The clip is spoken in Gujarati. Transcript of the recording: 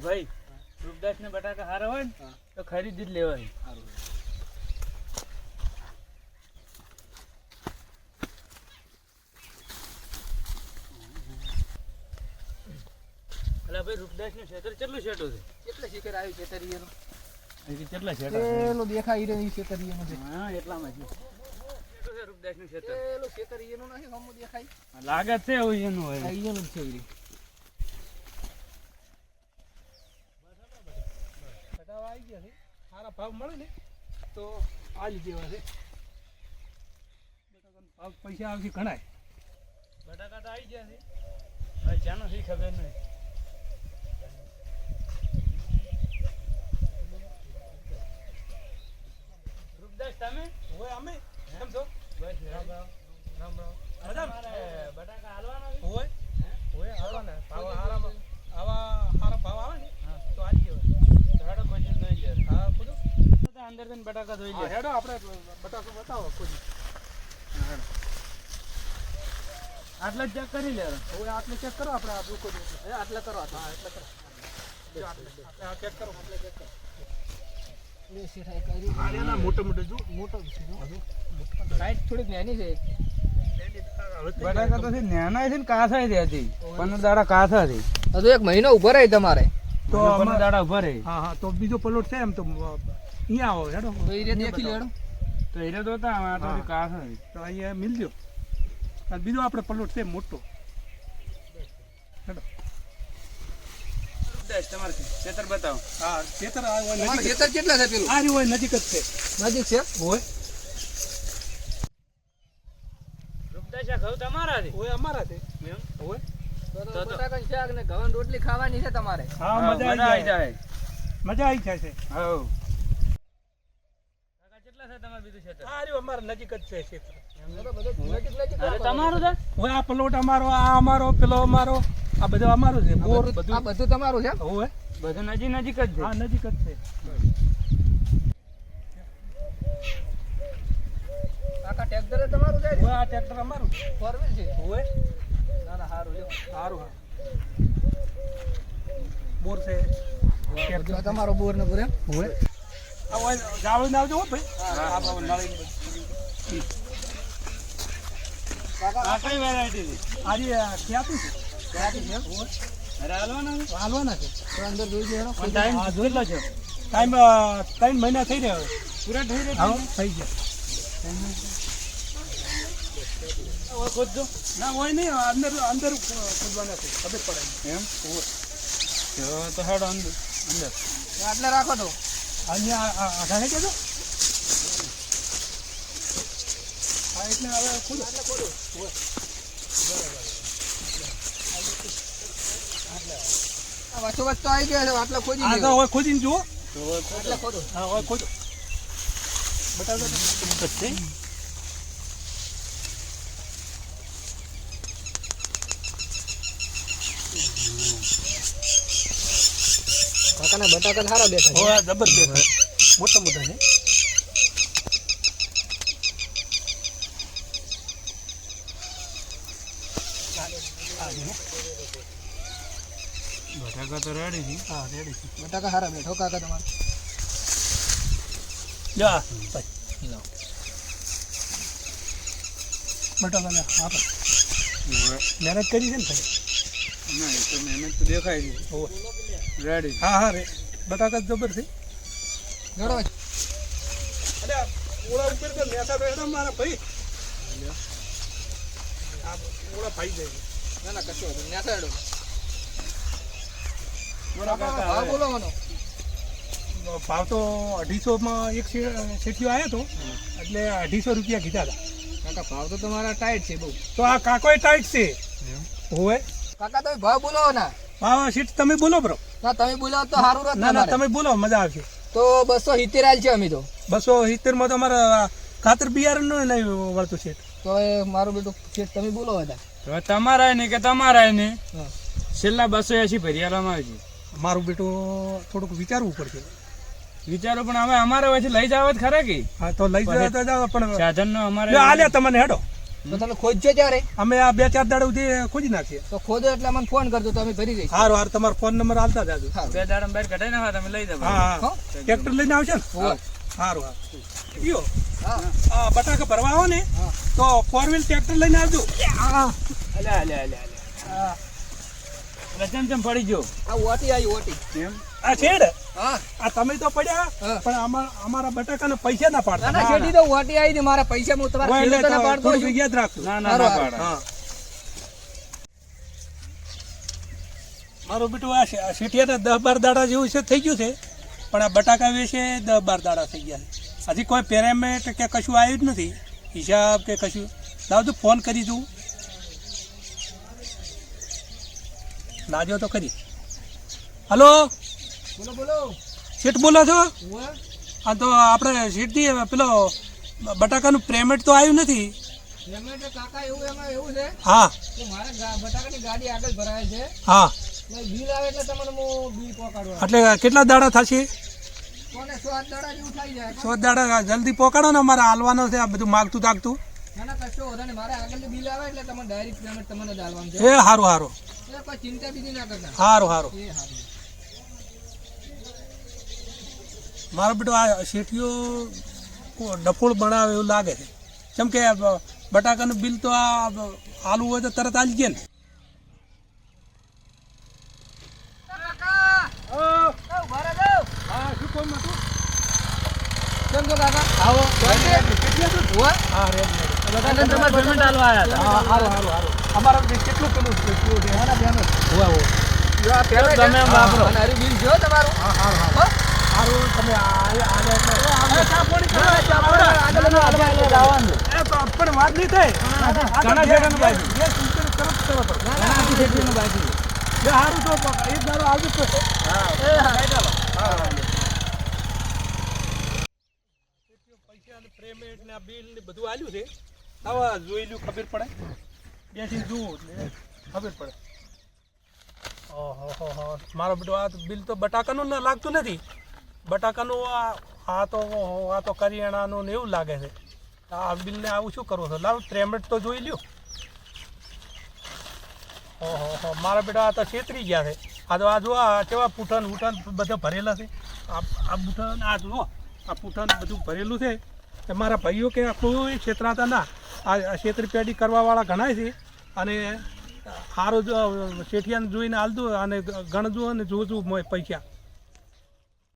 ભાઈ રૂપદાસ ને બટાકા હારા હોય ને તો ખરીદી જ લેવાય. અલા ભાઈ રૂપદાસ નું ક્ષેત્ર કેટલું છેટું છે? કેટલા શિખર આવ્યું છેતરીએનું? કેટલા છેટા પેલો દેખાઈ રહ્યો છેતરીએનું છે. હા એટલામાં છે રૂપદાસ નું ક્ષેત્ર. પેલો છેતરીએનું નથી હમુ દેખાય. લાગે છે એવું એનું હોય. એનું છે ઈ. બટાકા આવી ગયા છે. સારા ભાવ મળે ને તો આલી દેવા છે. બટાકાનો ભાવ પૈસા આવશે ઘણાય. બટાકા તો આવી ગયા છે. હવે ચાનો સી ખબર નહીં. રૂપદાસ તમે હોય અમે કેમ છો? બસ રામ રામ. રામ રામ. તમારે બટાકા હાલવાના છે? હોય હોય હાલવાના ભાવ હારામાં આવા સારા ભાવ આવે ને હા તો આલી દેવા. તો હેડો કોઈ દિન જોઈ લે. હા પૂછો. તો અંદર જઈને બટાકા ધોઈ હા લે. હેડો આપણે બટાકો બતાવો કોઈ. આટલા ચેક કરી લે. હવે આટલે ચેક કરો આપણે આ દુકો આટલે કરો. હા એટલે કરો. આટલે ચેક કરો. આટલે ચેક કરો. મોટો મોટો જો મોટો છે સાઈડ થોડીક નાની છે. બટાકા તો છે નાના છે ને કાસા છે હજી 15 દાડા કાસા છે. હજુ એક મહિનો ઉભો રહે તમારે તો 15 દાડા ઉભા રહે. હા હા તો બીજો પ્લોટ છે એમ તો અહીંયા આવો હેડો દેખી લેડો તો હીરે તો હતા આ થોડી કાસા છે. તો અહીંયા મિલજો. અને બીજો આપણે પ્લોટ છે મોટો હેડો. તમારે ખેતર બતાવો. હા ખેતર આ હોય નજીક. ખેતર કેટલા છે પેલું? આ રહ્યું હોય નજીક જ છે. નજીક છે હોય રૂપદાસા ઘઉં તમારા છે? હોય અમારા છે. એમ? હોય તો બટાકાનું શાક ને ઘઉં રોટલી ખાવાની છે તમારે. હા મજા આવી જાય. મજા આવી જાય છે. હા કાકા કેટલા છે તમારે બીજું ખેતર? આ રહ્યું અમારા નજીક જ છે ખેતર. અરે તમારું છે? હોય આ પ્લોટ અમારો, આ અમારો, પેલો અમારો, આ બધું અમારું છે. બોર આ બધું બધું તમારું છે? હોય. બધું નજીક નજીક જ છે. હા નજીક જ છે. કાકા ટ્રેક્ટર તમારું છે? હોય આ ટ્રેક્ટર અમારું છે. ફોર વ્હીલ છે? હોય ના ના સારું છે. સારું હા. બોર છે. બધું તમારો બોર ને પૂરે. હોય આ હોય જાળું ને આવજો હો ભાઈ. હા આ કઈ વેરાયટી છે? આજે ખ્યાતિ છે. ક્યાંથી છે? અરે હાલવાના છે? હાલવાના છે. તો અંદર જોઈ લેવાનો. પણ ટાઈમ હા, જોઈ લો છો. ટાઈમ 3 મહિના થઈ રહ્યા હવે. પૂરા થઈ હા રહ્યા થઈ ગયા. હવે ખોદજો. ના હોય નહીં અંદર અંદર ખોદવાના છે. ખબર પડે એમ? તો હેડો અંદર. આટલે રાખો તો. અહીંયા આઠા છે કેજો. હા એટલે હવે ખોદો. આટલે ખોદો. આ વચ્ચો વચ્ચો આવી ગયા છે. આટલે ખોદી આ તો દેવો. હવે ખોદીને જુઓ. આટલે ખોદો. હા હવે ખોદો. બટાકા તો છે. કાકાના બટાકા સારા બેઠા છે. હવે જબરદસ્ત મોટા મોટા છે. બટાકા તો રેડી છે. હા રેડી છે. બટાકા સારા બેઠો કાકા તમારે. જા લો. બટાકા ને હા મહેનત કરી છે ને ભાઈ. ના એ તો મહેનત તો દેખાય છે. હોવે. રેડી. હા હા રે બટાકા જબર છે. જોડો. અરે ઓળા ઉપર તો નેસા બેઠા મારા ભાઈ. આ ઓળા ભાઈ જાય. ના ના કશો વાંધો નહીં. ન્યા સાઈડ. બરાબર ભાવ બોલો મને. ભાવ તો 250 માં એક શેઠિયો આવ્યો હતો એટલે 250 રૂપિયા કીધા હતા. કાકા ભાવ તો તમારા ટાઈટ છે બહુ. તો આ કાકોય ટાઈટ છે. હોય કાકા તમે ભાવ બોલો ના. હા શેઠ તમે બોલો બ્રો. ના તમે બોલાવો તો સારું રહે ના ના તમારે. તમે બોલો મજા આવશે. તો 270 આલ છે અમે તો. 270 માં તો અમારા ખાતર બિયારણ નહીં વળતું શેઠ. તો એ મારું બેટું શેઠ તમે બોલો હતા. હવે તમારા ને કે તમારા ને હા. છેલ્લા 280 ભરિયાળામાં આવશે. મારું બેટું થોડુંક વિચારવું પડશે. વિચારો પણ હવે અમારે વચ્ચે લઈ જાવ જ ખરા કે હા તો લઈ જવા તો જાવ પણ સાધન નો અમારે લ્યો, આ લે તમને હેડો તો તમે ખોદજો ત્યારે અમે આ 2-4 દાડા સુધી ખોજી નાખીએ. તો ખોદો એટલે મને ફોન કરજો તો અમે ભરી દઈશું. હારું હારું, તમારો ફોન નંબર આલતા જાજો. હા. 2 દાડા બહાર કઢાઈ નાખો તમે લઈ જાવ. હા હા, હો? ટ્રેક્ટર લઈને આવશે ને? હોવે. હારું હારું. યો હા આ બટાકા ભરવા આવો ને હા. તો 4 વ્હીલ ટ્રેક્ટર લઈને આવજો. અલ્યા ચમ પડી ગયો આ ઓટી આવી ઓટી. એમ આ છેડ હા આ તમે તો પડ્યા, હા. પણ અમારા બટાકાના પૈસા ના ના પાડતા. ના શેઠી તો ઓટી આવી હતી મારા પૈસા હું તમારા હોય એટલે ખેડૂતોને પાડતો થોડું છું. યાદ રાખજો. ના ના હારું, ના હારું. પાડે. હા, મારું બેટું આ શેઠિયાને 10-12 દાડા જેવું છે થઈ ગયું છે, પણ આ બટાકા વેચે 10-12 દાડા થઈ ગયા છે. હજી કોઈ પેમેન્ટ કે કશું આવ્યું જ નથી, હિસાબ કે કશું. લાવજો ફોન કરી દઉં, લાજો તો ખરી. હલો બોલો બોલો. શેઠ બોલો છો? હોવે. હા, તો આપણે શેઠજી પેલો બટાકાનું પેમેન્ટ તો આવ્યું નથી. પેમેન્ટ કાકા એવું એમાં એવું છે હા કે મારે બટાકાની ગાડી આગળ ભરાય છે. હા, એટલે બિલ આવે એટલે તમને હું બિલ પહોંચાડવા. એટલે કેટલા દાડા થશે? કોને 7 દાડા જેવું થઈ જાય. 100 દાડા જલ્દી પહોંચાડો ને, અમારે હાલવાનો છે આ બધું માગતું તાગતું. ના ના કશો વાંધો નહીં. મારે આગળનું બિલ આવે એટલે તમને ડાયરેક્ટ પેમેન્ટ તમને જ આલવાનું છે. એ સારું સારું એટલે કોઈ ચિંતા બીજી ના કરતા. સારું સારું. એ હારું. મારો બેટો આ શેઠીઓ ડફોળ બનાવે એવું લાગે છે. કેમ કે બટાકાનું બિલ તો આ આલુ હોય તો તરત આલી જાય ને. હા, શું કામ હતું? કેમ છો કાકા? આવો હોવે? હા, રેડ રેડ. બટાકા તમારે પેમેન્ટ આલવા આયા હતા. હા, સારું સારું સારું. અમારા કેટલું પેલું કેટલું છે? ના ના પેમેન્ટ. હોવા હોવા. જો આ પેમેન્ટ તમે એમ વાપરો. અને હારું બિલ જો તમારું. હા, સારું સારું. હો? સારું, તમે આગળ આગળનું આવવાનું. પણ વાત નહીં થાય. ઘણા શેઠાનું બાકી. જે સૂચન તરત કરો તો. ઘણા શેઠીનું બાકી. જે સારું તો એક દાડો આવજો તો. પૈસા ને પેમેન્ટ ને આ બિલ ને બધું આલ્યું છે. આવા જોઈ લ્યું, ખબર પડે. બેસીને જુઓ એટલે ખબર પડે. ઓહો, મારો બેટો આ બિલ તો બટાકાનું ના લાગતું નથી. બટાકાનું આ તો કરિયાણાનું ને એવું લાગે છે. આ બિલને આવું શું કરવું છે? લાવ પેમેન્ટ તો જોઈ લ્યો. ઓહો, મારા બેટા આ તો છેતરી ગયા છે. આ જો આ કેવા પૂઠન ઉઠન બધા ભરેલા છે. આ બુઠન આ જુઓ, આ પૂઠન બધું ભરેલું છે. કે મારા ભાઈઓ કે કોઈ છેતરાતા ના. આ છેતરપેટી કરવાવાળા ઘણાય છે. અને સારું જો શેઠિયાને જોઈને હાલતું અને ગણજો અને જોજો પૈસા.